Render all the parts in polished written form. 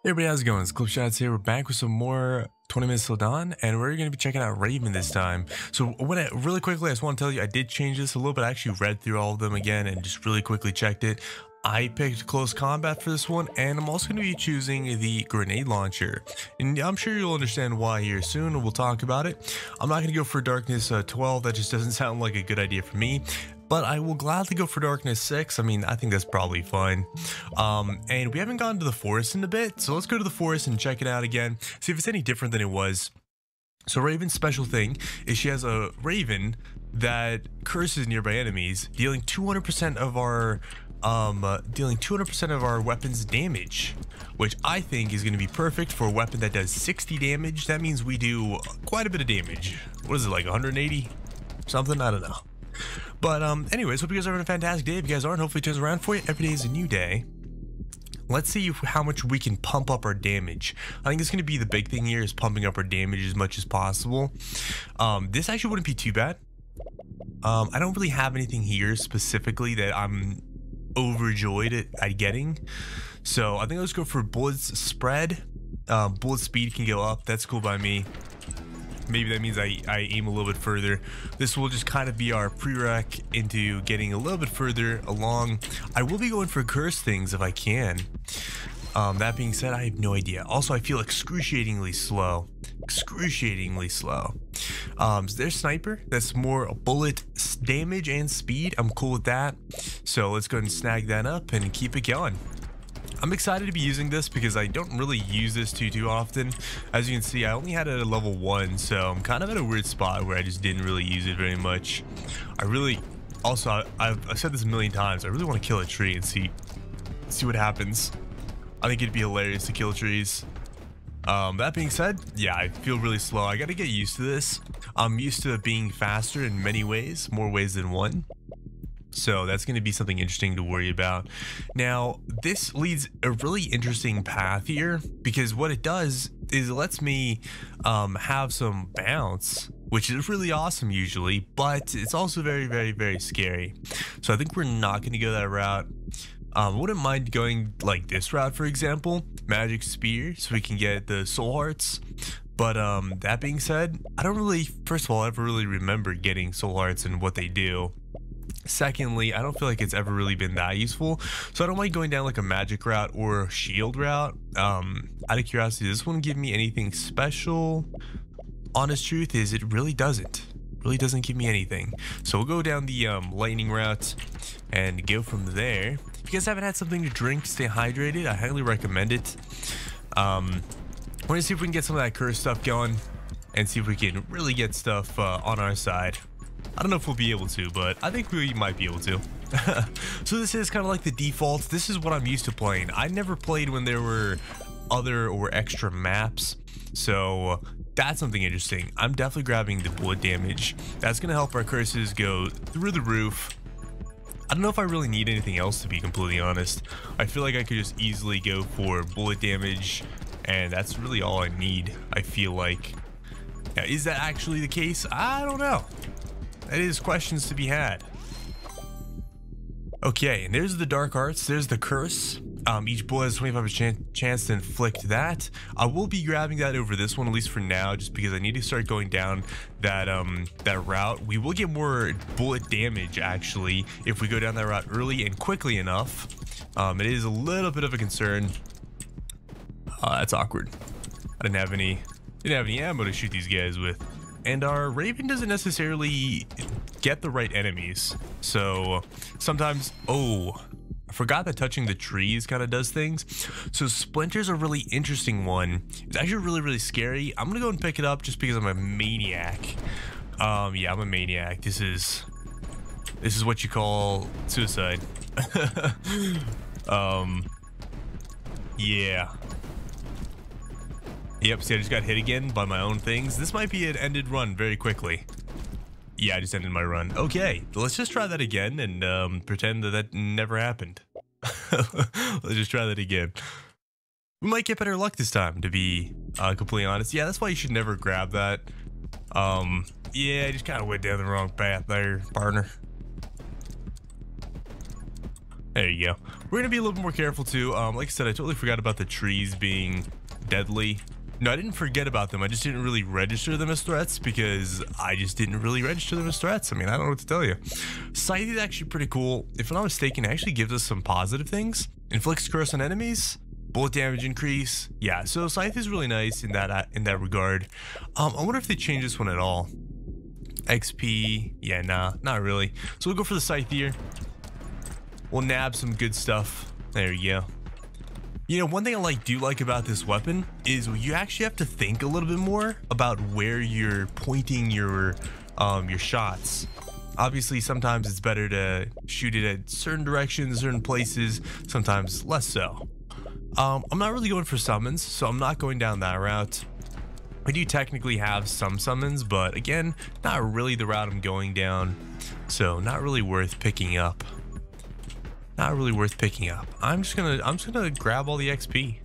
Hey everybody, how's it going? It's Clippedshots here. We're back with some more 20 Minutes Till Dawn, and we're going to be checking out Raven this time. So really quickly, I just want to tell you, I did change this a little bit. I actually read through all of them again and just really quickly checked it. I picked close combat for this one, and I'm also going to be choosing the grenade launcher. And I'm sure you'll understand why here soon, and we'll talk about it. I'm not going to go for Darkness 12. That just doesn't sound like a good idea for me. But I will gladly go for Darkness 6. I mean, I think that's probably fine. And we haven't gone to the forest in a bit, so let's go to the forest and check it out again. See if it's any different than it was. So Raven's special thing is she has a Raven that curses nearby enemies, dealing 200% of our weapons damage, which I think is going to be perfect for a weapon that does 60 damage. That means we do quite a bit of damage. What is it, like 180 something? I don't know. But anyways, hope you guys are having a fantastic day. If you guys aren't, hopefully it turns around for you. Every day is a new day. Let's see how much we can pump up our damage. I think it's going to be the big thing here, is pumping up our damage as much as possible. This actually wouldn't be too bad. I don't really have anything here specifically that I'm overjoyed at getting. So I think let's go for bullets spread. Bullet speed can go up. That's cool by me. Maybe that means I aim a little bit further. This will just kind of be our prereq into getting a little bit further along. I will be going for curse things if I can. That being said, I have no idea. Also, I feel excruciatingly slow. Excruciatingly slow. So there's sniper. That's more bullet damage and speed. I'm cool with that. So let's go ahead and snag that up and keep it going. I'm excited to be using this because I don't really use this too often. As you can see, I only had it at level 1, so I'm kind of at a weird spot where I just didn't really use it very much. I've said this a million times, I really want to kill a tree and see what happens. I think it'd be hilarious to kill trees. That being said, yeah, I feel really slow. I got to get used to this. I'm used to being faster in many ways, more ways than one. So that's going to be something interesting to worry about. Now, this leads a really interesting path here, because what it does is it lets me have some bounce, which is really awesome usually, but it's also very scary. So I think we're not going to go that route. I wouldn't mind going like this route, for example, magic spear, so we can get the soul hearts. But that being said, I don't really, first of all, ever really remember getting soul hearts and what they do. Secondly, I don't feel like it's ever really been that useful, so I don't mind going down like a magic route or shield route. Out of curiosity, does this one give me anything special? Honest truth is, it really doesn't give me anything. So we'll go down the lightning route and go from there. If you guys haven't had something to drink, stay hydrated. I highly recommend it. We're gonna see if we can get some of that curse stuff going and see if we can really get stuff on our side. I don't know if we'll be able to, but I think we might be able to. So this is kind of like the default. This is what I'm used to playing. I never played when there were other or extra maps, so that's something interesting. I'm definitely grabbing the bullet damage. That's going to help our curses go through the roof. I don't know if I really need anything else, to be completely honest. I feel like I could just easily go for bullet damage, and that's really all I need, I feel like. Now, is that actually the case? I don't know. That is questions to be had. Okay, and there's the dark arts. There's the curse. Each bullet has 25% chance to inflict that. I will be grabbing that over this one, at least for now, just because I need to start going down that that route. We will get more bullet damage actually if we go down that route early and quickly enough. It is a little bit of a concern. That's awkward. I didn't have any ammo to shoot these guys with. And our Raven doesn't necessarily get the right enemies. So sometimes, I forgot that touching the trees kind of does things. So Splinter's a really interesting one. It's actually really scary. I'm gonna go and pick it up just because I'm a maniac. Yeah, I'm a maniac. This is what you call suicide. Yeah. Yep, see, I just got hit again by my own things. This might be an ended run very quickly. Yeah, I just ended my run. Okay, let's just try that again and pretend that never happened. Let's just try that again. We might get better luck this time, to be completely honest. Yeah, that's why you should never grab that. Yeah, I just kind of went down the wrong path there, partner. There you go. We're gonna be a little bit more careful too. Like I said, I totally forgot about the trees being deadly. No, I didn't forget about them. I just didn't really register them as threats because I just didn't really register them as threats. I mean, I don't know what to tell you. Scythe is actually pretty cool. If I'm not mistaken, it actually gives us some positive things. Inflicts curse on enemies. Bullet damage increase. Yeah, so Scythe is really nice in that regard. I wonder if they change this one at all. XP. Yeah, nah, not really. So we'll go for the Scythe here. We'll nab some good stuff. There you go. You know, one thing I do like about this weapon is you actually have to think a little bit more about where you're pointing your shots. Obviously, sometimes it's better to shoot it at certain directions, certain places, sometimes less so. I'm not really going for summons, so I'm not going down that route. I do technically have some summons, but again, not really the route I'm going down, so not really worth picking up. Not really worth picking up. I'm just gonna grab all the XP.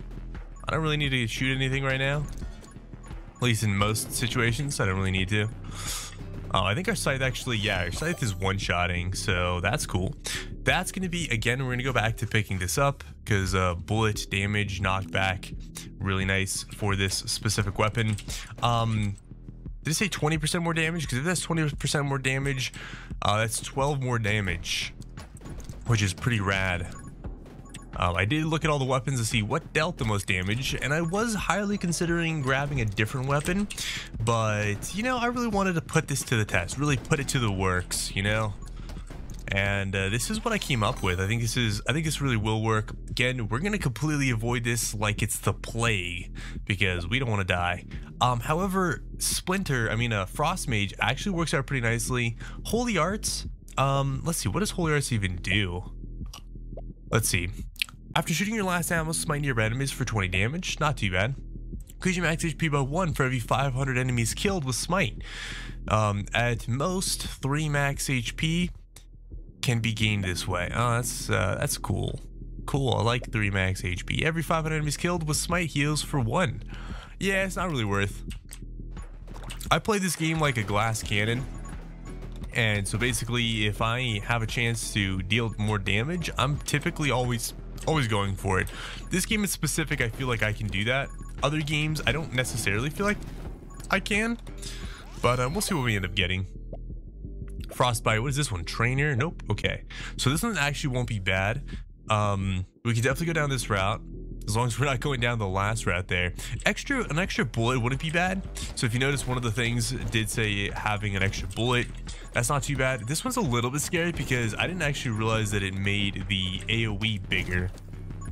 I don't really need to shoot anything right now. At least in most situations, I don't really need to. I think our Scythe actually, yeah, our Scythe is one-shotting, so that's cool. That's gonna be, again, we're gonna go back to picking this up because bullet damage knockback, really nice for this specific weapon. Did it say 20% more damage? Because if that's 20% more damage, that's 12 more damage, which is pretty rad. I did look at all the weapons to see what dealt the most damage, and I was highly considering grabbing a different weapon, but you know, I really wanted to put this to the test, really put it to the works, you know. And this is what I came up with. I think this really will work. Again, we're gonna completely avoid this like it's the plague because we don't want to die. However, Frost Mage actually works out pretty nicely. Holy Arts. Let's see, what does Holy Arts even do? Let's see. After shooting your last ammo, smite nearby enemies for 20 damage. Not too bad. Increase your max HP by 1 for every 500 enemies killed with smite. At most, 3 max HP can be gained this way. Oh, that's cool. Cool, I like 3 max HP. Every 500 enemies killed with smite heals for 1. Yeah, it's not really worth. I play this game like a glass cannon. And so basically, if I have a chance to deal more damage, I'm typically always going for it. This game in specific, I feel like I can do that. Other games, I don't necessarily feel like I can, but we'll see what we end up getting. Frostbite, what is this one? Trainer? Nope. Okay, so this one actually won't be bad. We can definitely go down this route as long as we're not going down the last route there. An extra bullet wouldn't be bad. So if you notice, one of the things did say having an extra bullet. That's not too bad. This one's a little bit scary because I didn't actually realize that it made the AoE bigger.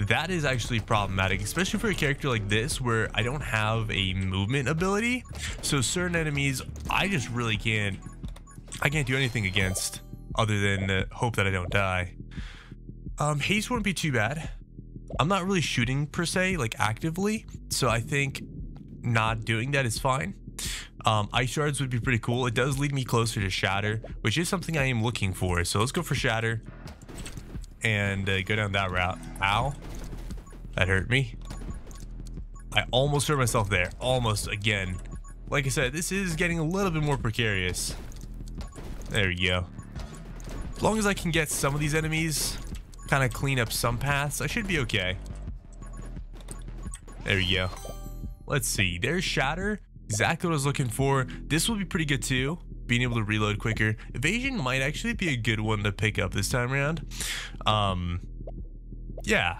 That is actually problematic, especially for a character like this where I don't have a movement ability. So certain enemies, I just really can't do anything against other than hope that I don't die. Haste wouldn't be too bad. I'm not really shooting per se, like actively, so I think not doing that is fine. Ice shards would be pretty cool. It does lead me closer to shatter, which is something I am looking for. So let's go for shatter and go down that route. Ow, that hurt me. I almost hurt myself there. Almost again. Like I said, this is getting a little bit more precarious. There you go. As long as I can get some of these enemies, kind of clean up some paths, I should be okay. There you go. Let's see. There's shatter. Exactly what I was looking for. This will be pretty good too. Being able to reload quicker. Evasion might actually be a good one to pick up this time around. Yeah.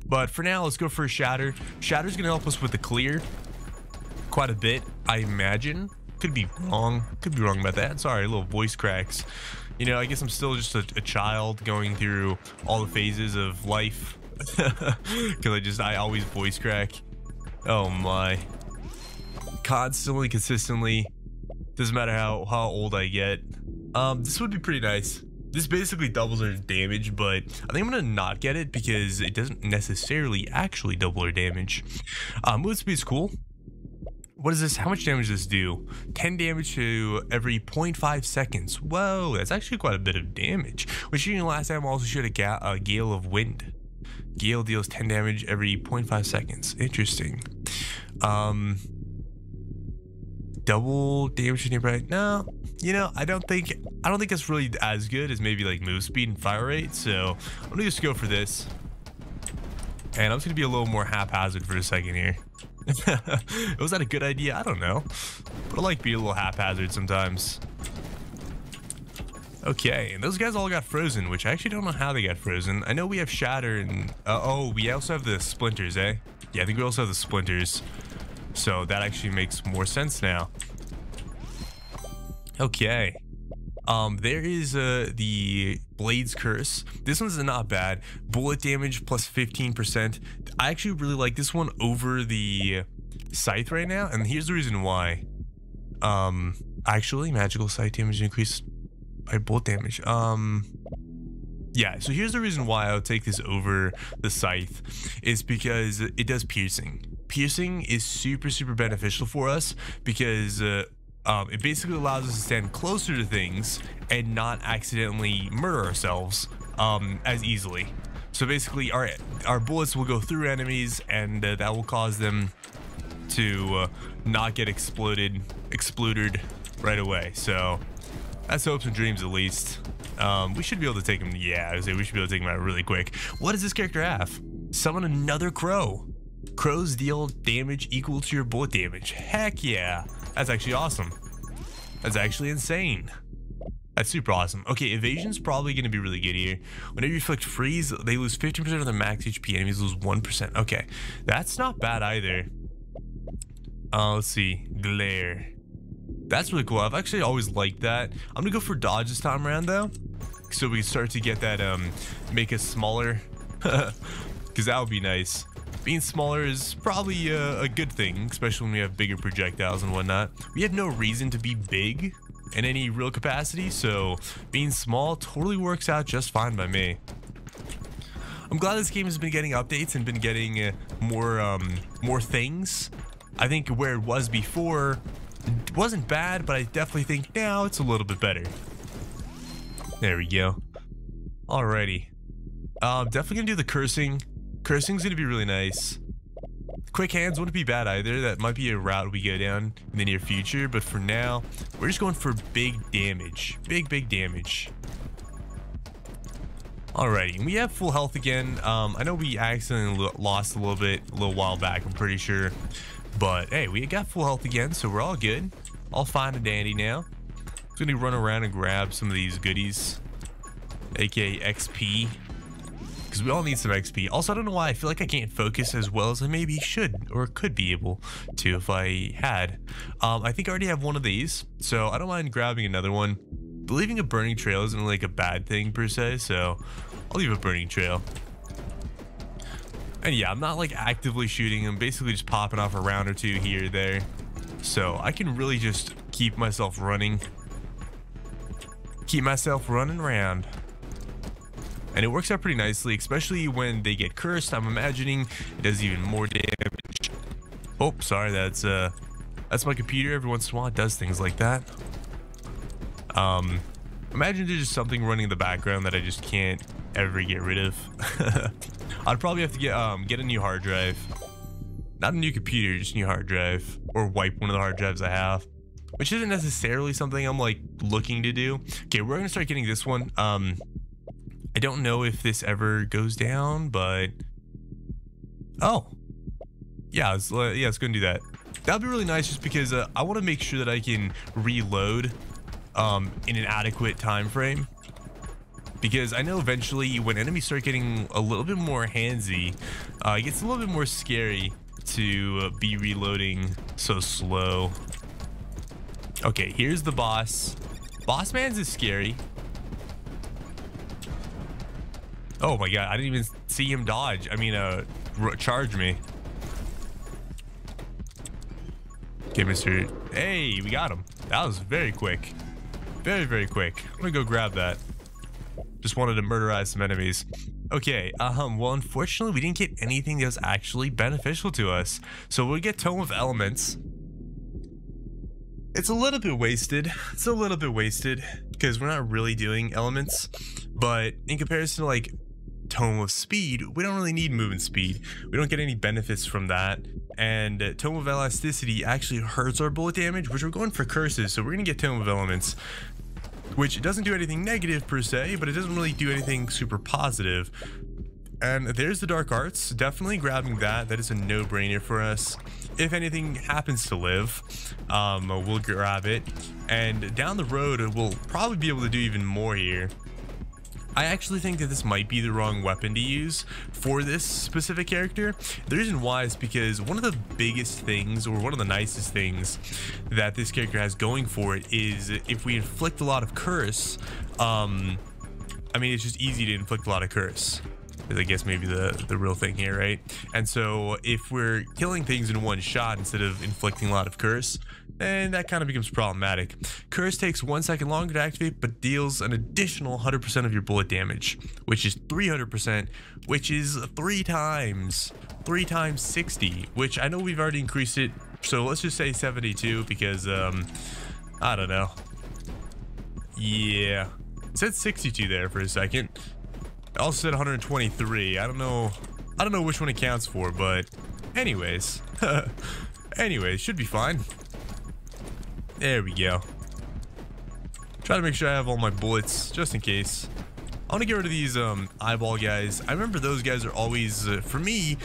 But for now, let's go for a shatter. Shatter's gonna help us with the clear quite a bit, I imagine. Could be wrong. Could be wrong about that. Sorry, little voice cracks. You know, I guess I'm still just a child going through all the phases of life. Because I always voice crack. Oh my. Constantly, consistently, doesn't matter how old I get. This would be pretty nice. This basically doubles our damage, but I think I'm gonna not get it because it doesn't necessarily actually double our damage. Move speed is cool. What is this? How much damage does this do? 10 damage to every 0.5 seconds. Whoa, that's actually quite a bit of damage. When shooting last time, also shoot a gale of wind. Gale deals 10 damage every 0.5 seconds. Interesting. Double damage to nearby. No, you know, I don't think it's really as good as maybe like move speed and fire rate. So I'm gonna just go for this. And I'm just gonna be a little more haphazard for a second here. Was that a good idea? I don't know. But I like being a little haphazard sometimes. Okay, and those guys all got frozen, which I actually don't know how they got frozen. I know we have shatter and oh, we also have the splinters, eh? Yeah, I think we also have the splinters. So that actually makes more sense now. Okay. There is the Blade's Curse. This one's not bad. Bullet damage plus 15%. I actually really like this one over the Scythe right now, and here's the reason why. Actually, magical Scythe damage increased by bullet damage. Yeah, so here's the reason why I would take this over the Scythe, is because it does piercing. Piercing is super beneficial for us because it basically allows us to stand closer to things and not accidentally murder ourselves as easily. So basically our bullets will go through enemies, and that will cause them to not get exploded right away. So that's hopes and dreams, at least. We should be able to take him. Yeah, I would say we should be able to take him out really quick. What does this character have? Summon another crow. Crows deal damage equal to your bullet damage. Heck yeah. That's actually awesome. That's actually insane. That's super awesome. Okay, evasion's probably going to be really good here. Whenever you inflict freeze, they lose 15% of their max HP. Enemies lose 1%. Okay, that's not bad either. Let's see. Glare. That's really cool. I've actually always liked that. I'm gonna go for dodge this time around though, so we can start to get that make us smaller, because that would be nice. Being smaller is probably a good thing, especially when we have bigger projectiles and whatnot. We have no reason to be big in any real capacity, so being small totally works out just fine by me. I'm glad this game has been getting updates and been getting more things. I think where it was before, it wasn't bad, but I definitely think now it's a little bit better. There we go. Alrighty. Definitely gonna do the cursing. Cursing's gonna be really nice. Quick hands wouldn't be bad either. That might be a route we go down in the near future, but for now, we're just going for big damage. Big damage. Alrighty, we have full health again. I know we accidentally lost a little while back, I'm pretty sure. But hey, we got full health again, so we're all good. All fine and dandy now. Just gonna run around and grab some of these goodies, aka XP, because we all need some XP. Also, I don't know why I feel like I can't focus as well as I maybe should or could be able to if I had. I think I already have one of these, so I don't mind grabbing another one. But leaving a burning trail isn't like a bad thing per se, so I'll leave a burning trail. And yeah, I'm not like actively shooting. I'm basically just popping off a round or two here or there. So I can really just keep myself running. Keep myself running around. And it works out pretty nicely, especially when they get cursed. I'm imagining it does even more damage. Oh, sorry, that's my computer. Every once in a while it does things like that. Imagine there's just something running in the background that I just can't ever get rid of. I'd probably have to get a new hard drive. Not a new computer, just a new hard drive. Or wipe one of the hard drives I have. Which isn't necessarily something I'm like looking to do. Okay, we're gonna start getting this one. I don't know if this ever goes down, but oh yeah, let's go and do that. That'd be really nice, just because I want to make sure that I can reload in an adequate time frame, because I know eventually when enemies start getting a little bit more handsy, it gets a little bit more scary to be reloading so slow. Okay, here's the boss. Boss man's is scary. Oh my god, I didn't even see him dodge. I mean, charge me. Okay, Mr. Hey, we got him. That was very quick. Very quick. I'm gonna go grab that. Just wanted to murderize some enemies. Okay, well, unfortunately, we didn't get anything that was actually beneficial to us. So we'll get Tome of Elements. It's a little bit wasted. It's a little bit wasted because we're not really doing elements, but in comparison to like Tome of Speed, we don't really need movement speed. We don't get any benefits from that, and Tome of Elasticity actually hurts our bullet damage, which we're going for curses, so we're gonna get Tome of Elements, which doesn't do anything negative per se, but it doesn't really do anything super positive. And there's the Dark Arts, definitely grabbing that. That is a no-brainer for us. If anything happens to live, we'll grab it. And down the road, we'll probably be able to do even more here. I actually think that this might be the wrong weapon to use for this specific character. The reason why is because one of the biggest things, or one of the nicest things that this character has going for it is if we inflict a lot of curse, I mean, it's just easy to inflict a lot of curse. I guess maybe the real thing here, right? And so if we're killing things in one shot instead of inflicting a lot of curse, then that kind of becomes problematic. Curse takes 1 second longer to activate, but deals an additional 100% of your bullet damage, which is 300%, which is 3 times 60, which I know we've already increased it. So let's just say 72 because, I don't know. Yeah, it said 62 there for a second. I also said 123. I don't know which one it counts for, but anyways. Anyways, should be fine. There we go. Try to make sure I have all my bullets just in case. I want to get rid of these eyeball guys. I remember those guys are always, for me,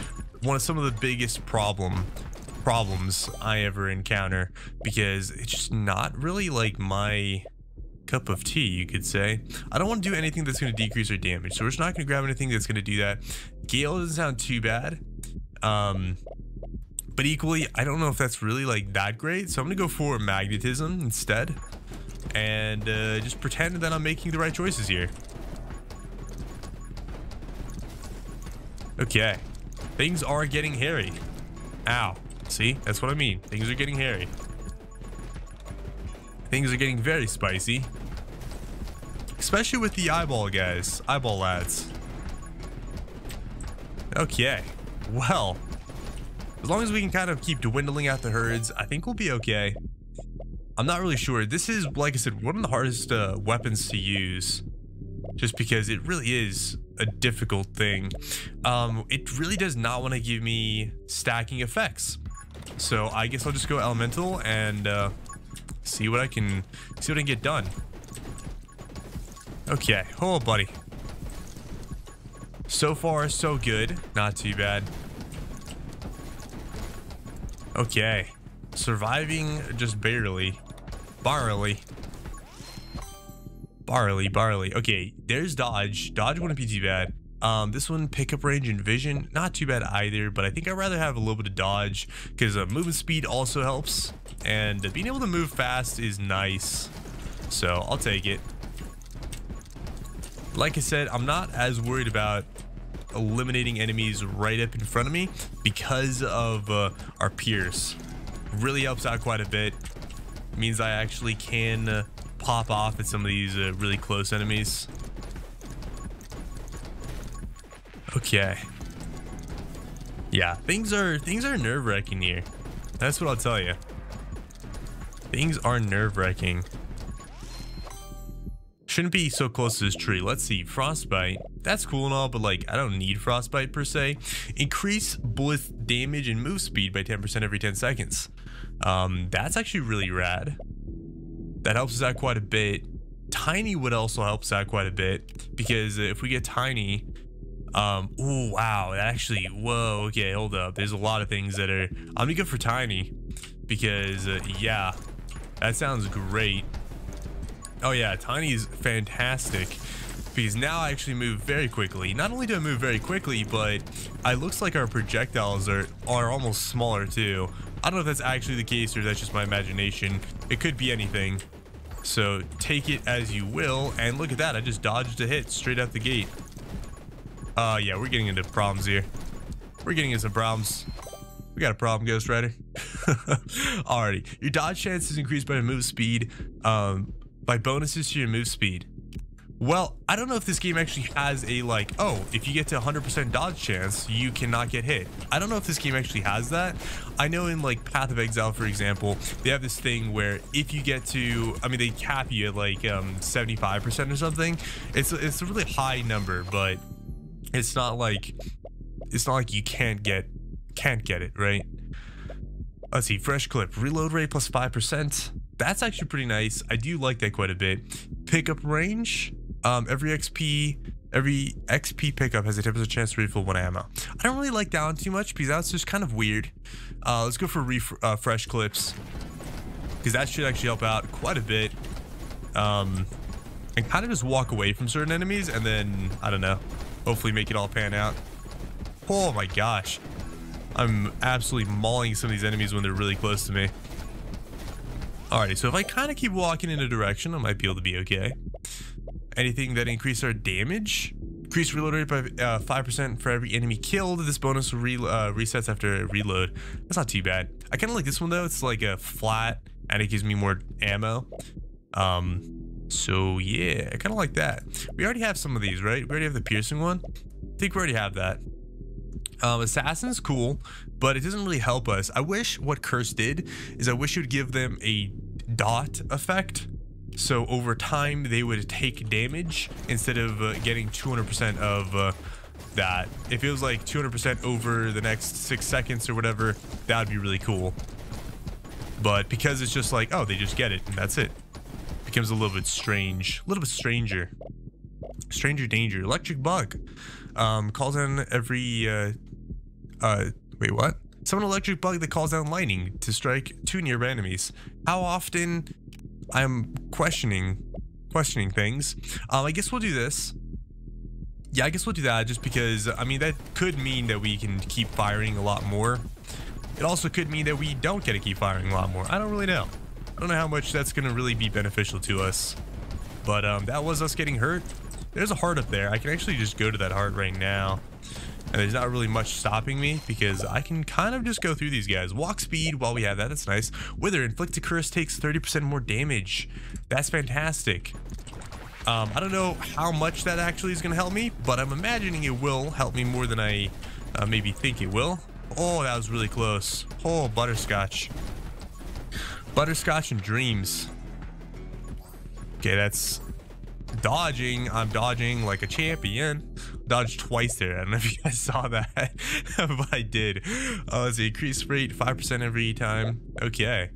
one of some of the biggest problems I ever encounter, because it's just not really like my cup of tea, you could say. I don't want to do anything that's going to decrease our damage, so we're just not going to grab anything that's going to do that. Gale doesn't sound too bad, but equally I don't know if that's really like that great, so I'm gonna go for magnetism instead and just pretend that I'm making the right choices here. Okay, things are getting hairy. Ow, see, that's what I mean, things are getting hairy. Things are getting very spicy, especially with the eyeball guys, eyeball lads. Okay, well, as long as we can kind of keep dwindling out the herds, I think we'll be okay. I'm not really sure. This is, like I said, one of the hardest weapons to use, just because it really is a difficult thing. It really does not want to give me stacking effects, so I guess I'll just go elemental and see what I can get done. Okay, oh buddy. So far, so good. Not too bad. Okay, surviving just barely. Barley. Okay, there's dodge. Dodge wouldn't be too bad. This one, pickup range and vision, not too bad either, but I think I'd rather have a little bit of dodge because movement speed also helps, and being able to move fast is nice, so I'll take it. Like I said, I'm not as worried about eliminating enemies right up in front of me because of our pierce. Really helps out quite a bit. It means I actually can pop off at some of these really close enemies. Okay. Yeah, things are nerve-wracking here. That's what I'll tell you. Things are nerve-wracking. Shouldn't be so close to this tree. Let's see, frostbite. That's cool and all, but like I don't need frostbite per se. Increase bullet damage and move speed by 10% every 10 seconds. That's actually really rad. That helps us out quite a bit. Tiny would also help us out quite a bit, because if we get tiny, oh wow, that actually, whoa, okay, hold up. There's a lot of things that are, I'm gonna go for tiny because yeah, that sounds great. Oh yeah, tiny is fantastic because now I actually move very quickly. Not only do I move very quickly, but it looks like our projectiles are almost smaller too. I don't know if that's actually the case or that's just my imagination. It could be anything. So take it as you will, and look at that, I just dodged a hit straight out the gate. Yeah, we're getting into problems here. We're getting into some problems. We got a problem, Ghost Rider. Alrighty, your dodge chance is increased by move speed, by bonuses to your move speed. Well, I don't know if this game actually has a like, oh, if you get to 100% dodge chance, you cannot get hit. I don't know if this game actually has that. I know in like Path of Exile, for example, they have this thing where if you get to, I mean, they cap you at like 75% or something. It's a really high number, but it's not like you can't get it, right? Let's see, fresh clip, reload rate plus 5%. That's actually pretty nice. I do like that quite a bit. Pickup range, every XP pickup has a 10% chance to refill one ammo. I don't really like that one too much because that's just kind of weird. Let's go for fresh clips because that should actually help out quite a bit. And kind of just walk away from certain enemies and then, I don't know, hopefully make it all pan out. Oh my gosh. I'm absolutely mauling some of these enemies when they're really close to me. Alrighty, so if I kind of keep walking in a direction, I might be able to be okay. Anything that increases our damage. Increase reload rate by 5% for every enemy killed. This bonus resets after a reload. That's not too bad. I kind of like this one though. It's like a flat and it gives me more ammo. So yeah, I kind of like that. We already have some of these, right? We already have the piercing one. I think we already have that. Assassin's cool, but it doesn't really help us. I wish what Curse did is I wish it would give them a dot effect. So over time they would take damage instead of getting 200% of that. If it was like 200% over the next 6 seconds or whatever, that would be really cool. But because it's just like, oh, they just get it and that's it. It becomes a little bit strange, a little bit stranger. Stranger danger. Electric bug. Calls down every wait, what? Summon electric bug that calls down lightning to strike 2 nearby enemies. How often? I'm questioning things. I guess we'll do this. Yeah, I guess we'll do that just because, I mean, that could mean that we can keep firing a lot more. It also could mean that we don't get to keep firing a lot more. I don't really know. I don't know how much that's going to really be beneficial to us. But that was us getting hurt. There's a heart up there. I can actually just go to that heart right now. And there's not really much stopping me because I can kind of just go through these guys. Walk speed while we have that. That's nice. Wither, inflict a curse takes 30% more damage. That's fantastic. I don't know how much that actually is going to help me, but I'm imagining it will help me more than I maybe think it will. Oh, that was really close. Oh, butterscotch. Butterscotch and dreams. Okay, that's dodging. I'm dodging like a champion. Dodged twice there. I don't know if you guys saw that, but I did. Let's see, increase rate 5% every time. Okay.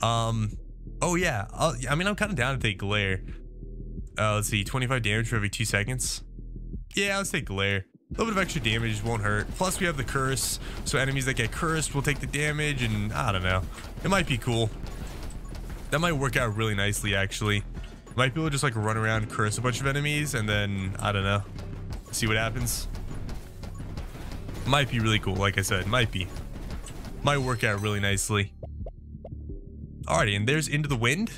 Oh yeah. I mean, I'm kind of down to take glare. Let's see, 25 damage for every 2 seconds. Yeah, let's take glare. A little bit of extra damage won't hurt. Plus, we have the curse, so enemies that get cursed will take the damage, and I don't know. It might be cool. That might work out really nicely, actually. Might be able to just like run around, curse a bunch of enemies, and then I don't know. See what happens. Might be really cool, like I said. Might be. Might work out really nicely. Alrighty, and there's Into the Wind.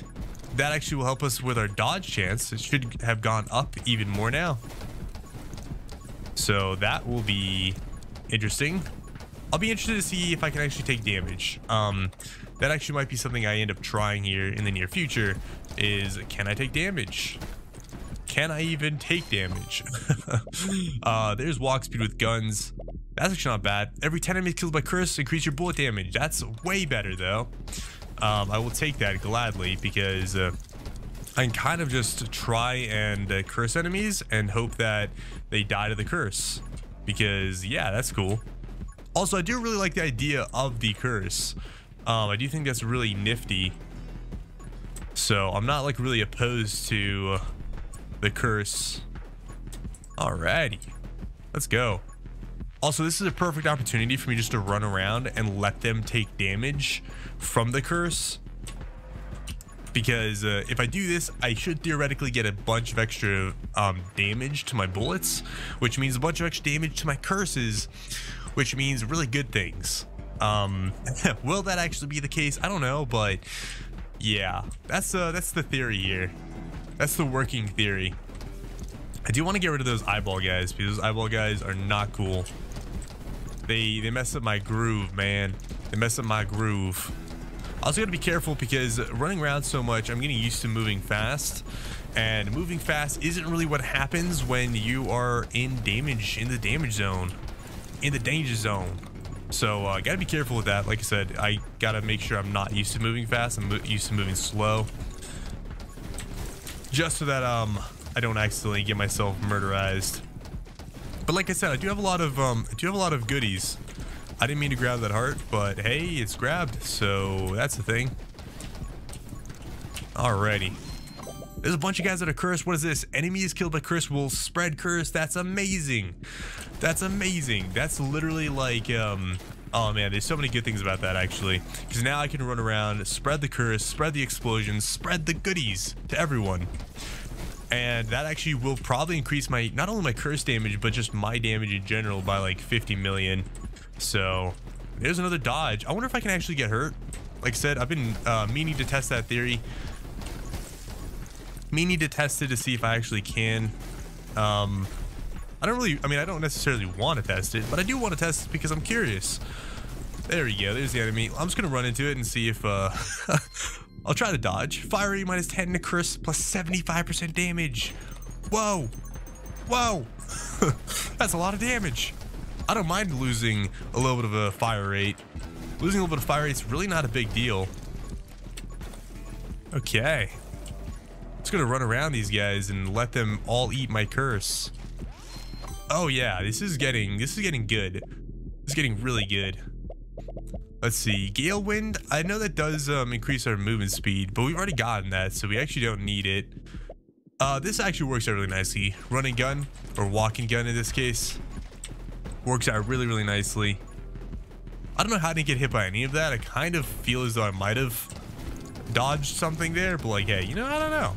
That actually will help us with our dodge chance. It should have gone up even more now. So that will be interesting. I'll be interested to see if I can actually take damage. That actually might be something I end up trying here in the near future is, can I take damage? Can I even take damage? There's walk speed with guns. That's actually not bad. Every 10 enemies killed by curse, increase your bullet damage. That's way better though. I will take that gladly because I can kind of just try and curse enemies and hope that they die to the curse. Because yeah, that's cool. Also, I do really like the idea of the curse. I do think that's really nifty. So I'm not like really opposed to the curse. Alrighty, let's go. Also, this is a perfect opportunity for me just to run around and let them take damage from the curse. Because if I do this, I should theoretically get a bunch of extra damage to my bullets, which means a bunch of extra damage to my curses, which means really good things. Will that actually be the case? I don't know, but yeah, that's the theory here. That's the working theory. I do want to get rid of those eyeball guys because those eyeball guys are not cool. They mess up my groove, man. They mess up my groove. I also gotta be careful because running around so much, I'm getting used to moving fast, and moving fast isn't really what happens when you are in the damage zone, in the danger zone. So I gotta be careful with that. Like I said, I gotta make sure I'm not used to moving fast. I'm used to moving slow, just so that I don't accidentally get myself murderized. But like I said, I do have a lot of goodies. I didn't mean to grab that heart, but hey, it's grabbed, so that's the thing. Alrighty. There's a bunch of guys that are cursed. What is this? Enemies killed by curse will spread curse. That's amazing. That's amazing. That's literally like, oh man, there's so many good things about that actually. Because now I can run around, spread the curse, spread the explosions, spread the goodies to everyone. And that actually will probably increase my, not only my curse damage, but just my damage in general by like 50 million. So there's another dodge. I wonder if I can actually get hurt. Like I said, I've been meaning to test that theory. Meaning to test it to see if I actually can. I don't necessarily want to test it, but I do want to test it because I'm curious. There we go. There's the enemy. I'm just going to run into it and see if, I'll try to dodge. Fire rate minus 10 to curse plus 75% damage. Whoa. Whoa. That's a lot of damage. I don't mind losing a little bit of a fire rate. Losing a little bit of fire rate is really not a big deal. Okay. Just gonna run around these guys and let them all eat my curse. Oh yeah, this is getting good. This is getting really good. Let's see, Gale Wind. I know that does increase our movement speed, but we've already gotten that, so we actually don't need it. This actually works out really nicely. Running gun, or walking gun in this case, works out really, really nicely. I don't know how I didn't get hit by any of that. I kind of feel as though I might have dodged something there, but like, hey, you know, I don't know.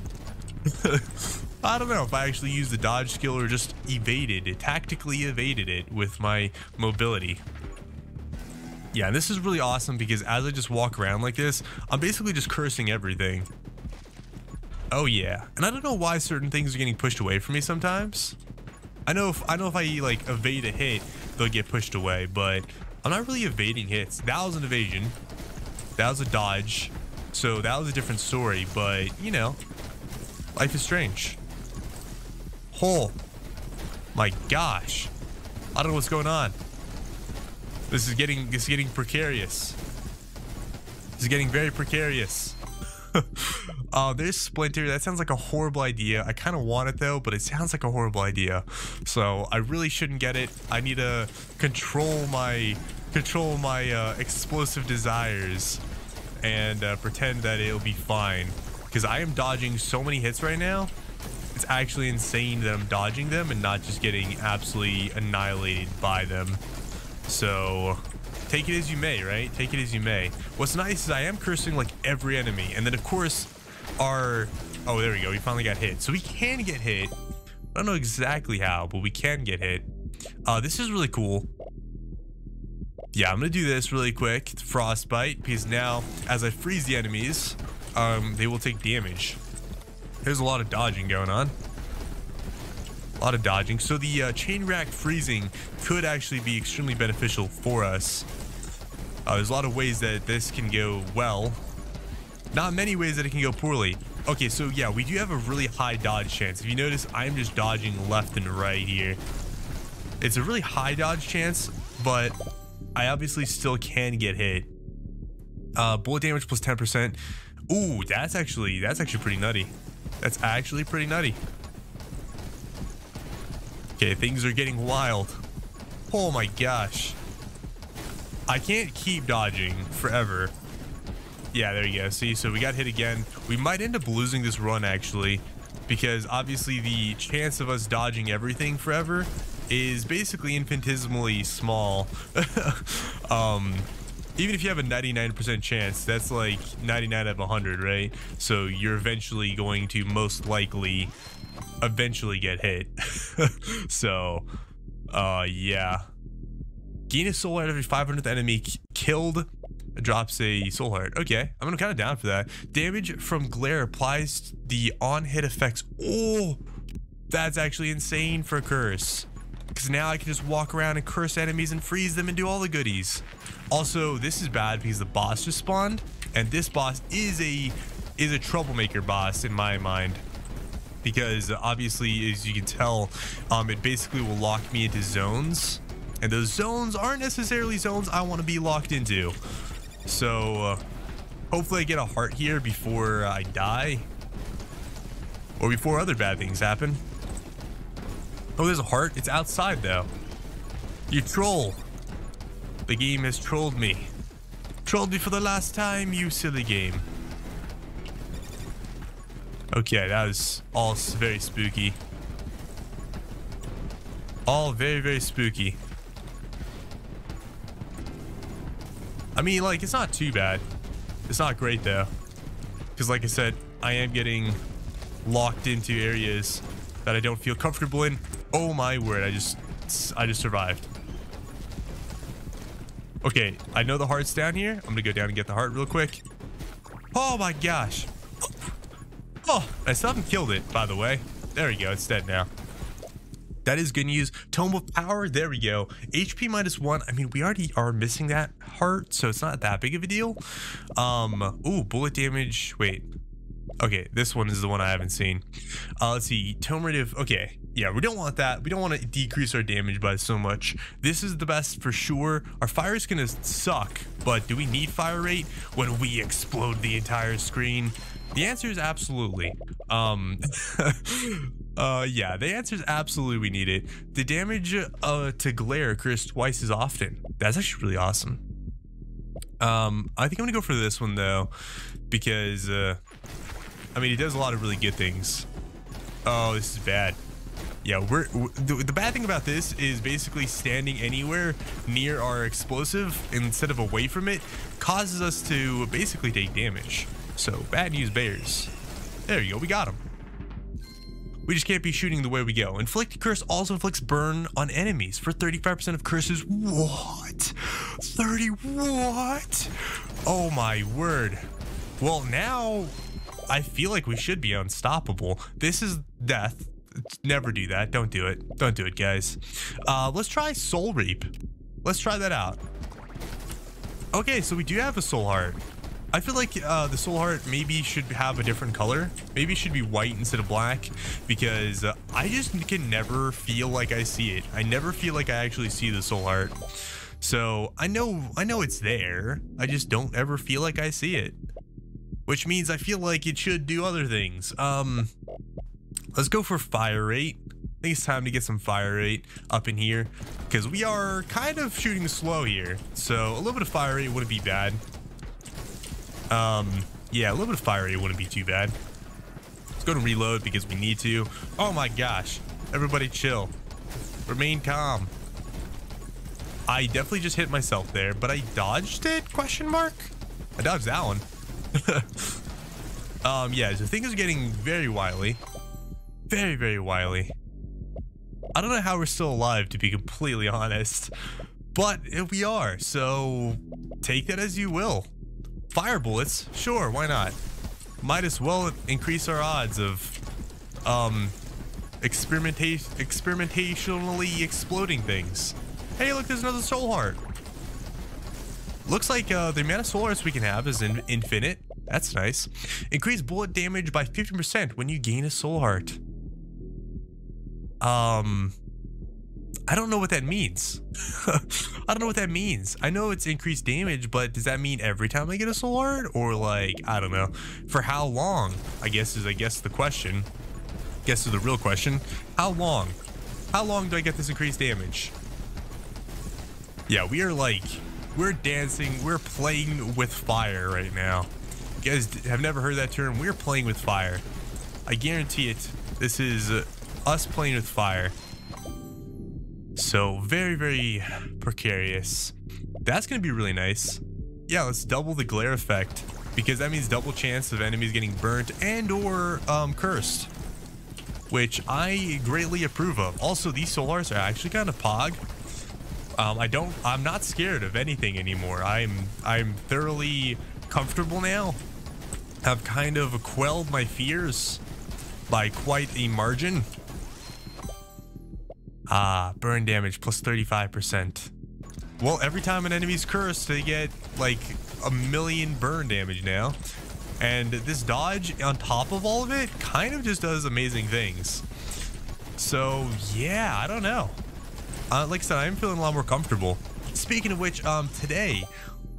I don't know if I actually used the dodge skill or just evaded it, tactically evaded it with my mobility. Yeah, and this is really awesome because as I just walk around like this, I'm basically just cursing everything. Oh yeah, and I don't know why certain things are getting pushed away from me sometimes. I know if I like evade a hit, they'll get pushed away, but I'm not really evading hits. That was an evasion. That was a dodge. So that was a different story, but you know, life is strange. Oh my gosh. I don't know what's going on. This is getting precarious. This is getting very precarious. Oh, there's Splinter. That sounds like a horrible idea. I kind of want it though, but it sounds like a horrible idea. So I really shouldn't get it. I need to control my explosive desires and pretend that it'll be fine. Because I am dodging so many hits right now. It's actually insane that I'm dodging them and not just getting absolutely annihilated by them. So take it as you may, right? Take it as you may. What's nice is I am cursing like every enemy. And then of course oh, there we go. We finally got hit. So we can get hit. I don't know exactly how, but we can get hit. This is really cool. Yeah, I'm going to do this really quick. Frostbite, because now as I freeze the enemies, they will take damage. There's a lot of dodging going on. A lot of dodging. So the chain rack freezing could actually be extremely beneficial for us. There's a lot of ways that this can go well. Not many ways that it can go poorly. Okay, so yeah, we do have a really high dodge chance. If you notice, I'm just dodging left and right here. It's a really high dodge chance, but I obviously still can get hit. Bullet damage plus 10%. Ooh, that's actually pretty nutty. That's actually pretty nutty. Okay, things are getting wild. Oh my gosh. I can't keep dodging forever. Yeah, there you go. See, so we got hit again. We might end up losing this run actually, because obviously the chance of us dodging everything forever is basically infinitesimally small. Even if you have a 99% chance, that's like 99 out of 100, right? So you're eventually going to most likely eventually get hit. So, yeah. Gain a soul heart every 500th enemy killed drops a soul heart. Okay, I'm kind of down for that. Damage from glare applies the on-hit effects. Oh, that's actually insane for a curse. Because now I can just walk around and curse enemies and freeze them and do all the goodies. Also, this is bad because the boss just spawned, and this boss is a troublemaker boss in my mind. Because obviously, as you can tell, it basically will lock me into zones, and those zones aren't necessarily zones I want to be locked into. So hopefully I get a heart here before I die, or before other bad things happen. Oh, there's a heart. It's outside though. You troll. The game has trolled me. Trolled me for the last time, you silly game. Okay, that was all very spooky. All very, very spooky. I mean, like, it's not too bad. It's not great, though. Because, like I said, I am getting locked into areas that I don't feel comfortable in. Oh, my word. I just survived. Okay, I know the heart's down here. I'm going to go down and get the heart real quick. Oh, my gosh. Oh, I still haven't killed it, by the way. There we go. It's dead now. That is good news. Tome of Power. There we go. HP -1. I mean, we already are missing that heart, so it's not that big of a deal. Ooh, bullet damage. Wait. Okay, this one is the one I haven't seen. Let's see. Tome rate of... Okay. Yeah, we don't want that. We don't want to decrease our damage by so much. This is the best for sure. Our fire is going to suck, but do we need fire rate when we explode the entire screen? The answer is absolutely. Yeah, the answer is absolutely we need it. The damage to glare occurs twice as often. That's actually really awesome. I think I'm gonna go for this one though, because I mean, it does a lot of really good things. Oh, this is bad. Yeah, the bad thing about this is basically standing anywhere near our explosive instead of away from it causes us to basically take damage. So bad news bears. There you go, we got him. We just can't be shooting the way we go. Inflict curse also inflicts burn on enemies for 35% of curses. What? 30 what? Oh my word. Well, now I feel like we should be unstoppable. This is death. Never do that. Don't do it. Don't do it, guys. Let's try Soul Reap. Let's try that out. Okay, so we do have a soul heart. I feel like the soul heart maybe should have a different color. Maybe it should be white instead of black, because I just can never feel like I see it. I never feel like I actually see the soul heart. So I know it's there. I just don't ever feel like I see it, which means I feel like it should do other things. Let's go for fire rate. I think it's time to get some fire rate up in here, because we are kind of shooting slow here. So a little bit of fire rate wouldn't be bad. Yeah, a little bit of fire rate wouldn't be too bad. Let's go to reload because we need to. Oh my gosh. Everybody chill. Remain calm. I definitely just hit myself there, but I dodged it? Question mark? I dodged that one. Yeah, so things are getting very wily. Very, very wily. I don't know how we're still alive, to be completely honest, but we are, so take that as you will. Fire bullets, sure, why not? Might as well increase our odds of experimentationally exploding things. Hey, look, there's another soul heart. Looks like the amount of soul hearts we can have is infinite. That's nice. Increase bullet damage by 50% when you gain a soul heart. I don't know what that means. I don't know what that means. I know it's increased damage, but does that mean every time I get a soul heart, or like, I don't know, for how long? I guess the question. Guess is the real question. How long? How long do I get this increased damage? Yeah, we are like, we're dancing, we're playing with fire right now. You guys have never heard that term? We're playing with fire. I guarantee it. This is us playing with fire. So very, very precarious. That's going to be really nice. Yeah, let's double the glare effect, because that means double chance of enemies getting burnt and or cursed, which I greatly approve of. Also, these soul hearts are actually kind of pog. I'm not scared of anything anymore. I'm thoroughly comfortable now. I've kind of quelled my fears by quite a margin. Burn damage plus 35%. Well, every time an enemy's cursed, they get like 1,000,000 burn damage now. And this dodge on top of all of it kind of just does amazing things. So yeah, I don't know. Like I said, I'm feeling a lot more comfortable. Speaking of which, today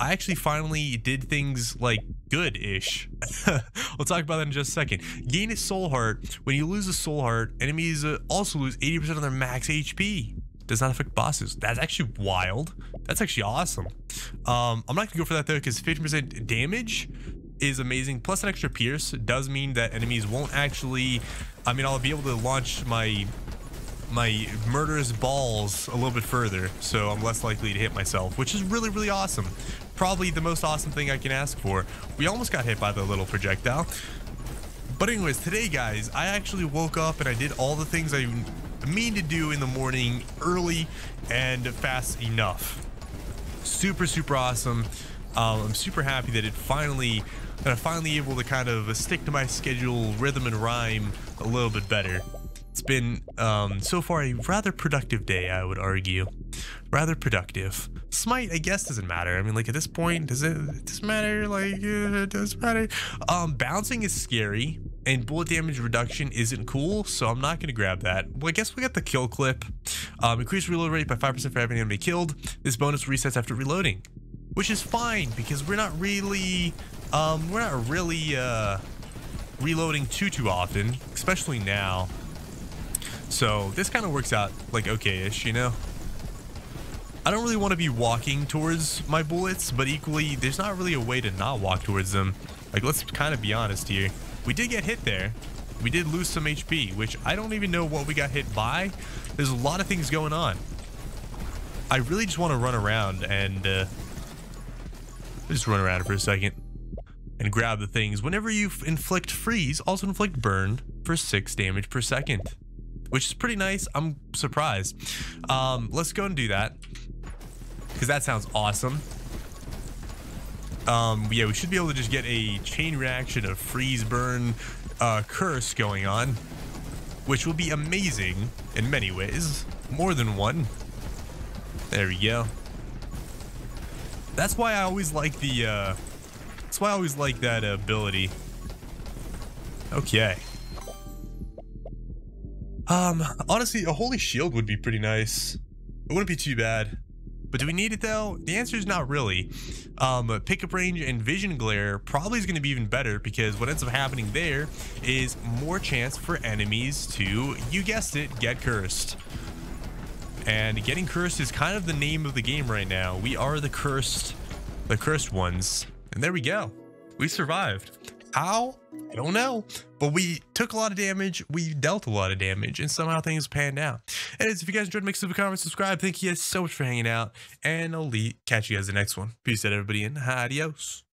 I actually finally did things like good-ish. We'll talk about that in just a second. Gain a soul heart. When you lose a soul heart, enemies also lose 80% of their max HP. does not affect bosses. That's actually wild. That's actually awesome. I'm not gonna go for that though, because 50% damage is amazing. Plus an extra pierce does mean that enemies won't actually, I mean, I'll be able to launch my murderous balls a little bit further, so I'm less likely to hit myself, which is really, really awesome. Probably the most awesome thing I can ask for. We almost got hit by the little projectile. But anyways, today guys, I actually woke up and I did all the things I mean to do in the morning, early and fast enough. Super, super awesome. I'm super happy that I'm finally able to kind of stick to my schedule, rhythm and rhyme a little bit better. It's been so far a rather productive day, I would argue. Rather productive. Smite, I guess, doesn't matter. I mean, like, at this point, does it matter? Like, it does matter. Bouncing is scary, and bullet damage reduction isn't cool, so I'm not gonna grab that. Well, I guess we got the kill clip. Increase reload rate by 5% for every enemy killed. This bonus resets after reloading, which is fine because we're not really reloading too often, especially now. So this kind of works out like okay-ish, you know? I don't really want to be walking towards my bullets, but equally, there's not really a way to not walk towards them. Like, let's kind of be honest here. We did get hit there. We did lose some HP, which I don't even know what we got hit by. There's a lot of things going on. I really just want to run around and just run around for a second and grab the things. Whenever you inflict freeze, also inflict burn for 6 damage per second, which is pretty nice. I'm surprised. Let's go and do that because that sounds awesome. Yeah, we should be able to just get a chain reaction of freeze, burn, curse going on, which will be amazing in many ways, more than one. There we go. That's why I always like the that's why I always like that ability. Okay. Honestly, a holy shield would be pretty nice. It wouldn't be too bad. But do we need it though? The answer is not really. Pickup range and vision glare probably is going to be even better, because what ends up happening there is more chance for enemies to, you guessed it, get cursed. And getting cursed is kind of the name of the game right now. We are the cursed ones. And there we go. We survived. How? I don't know. But we took a lot of damage. We dealt a lot of damage. And somehow things panned out. Anyways, if you guys enjoyed, make sure to comment, subscribe. Thank you guys so much for hanging out. And I'll catch you guys in the next one. Peace out, everybody, and adios.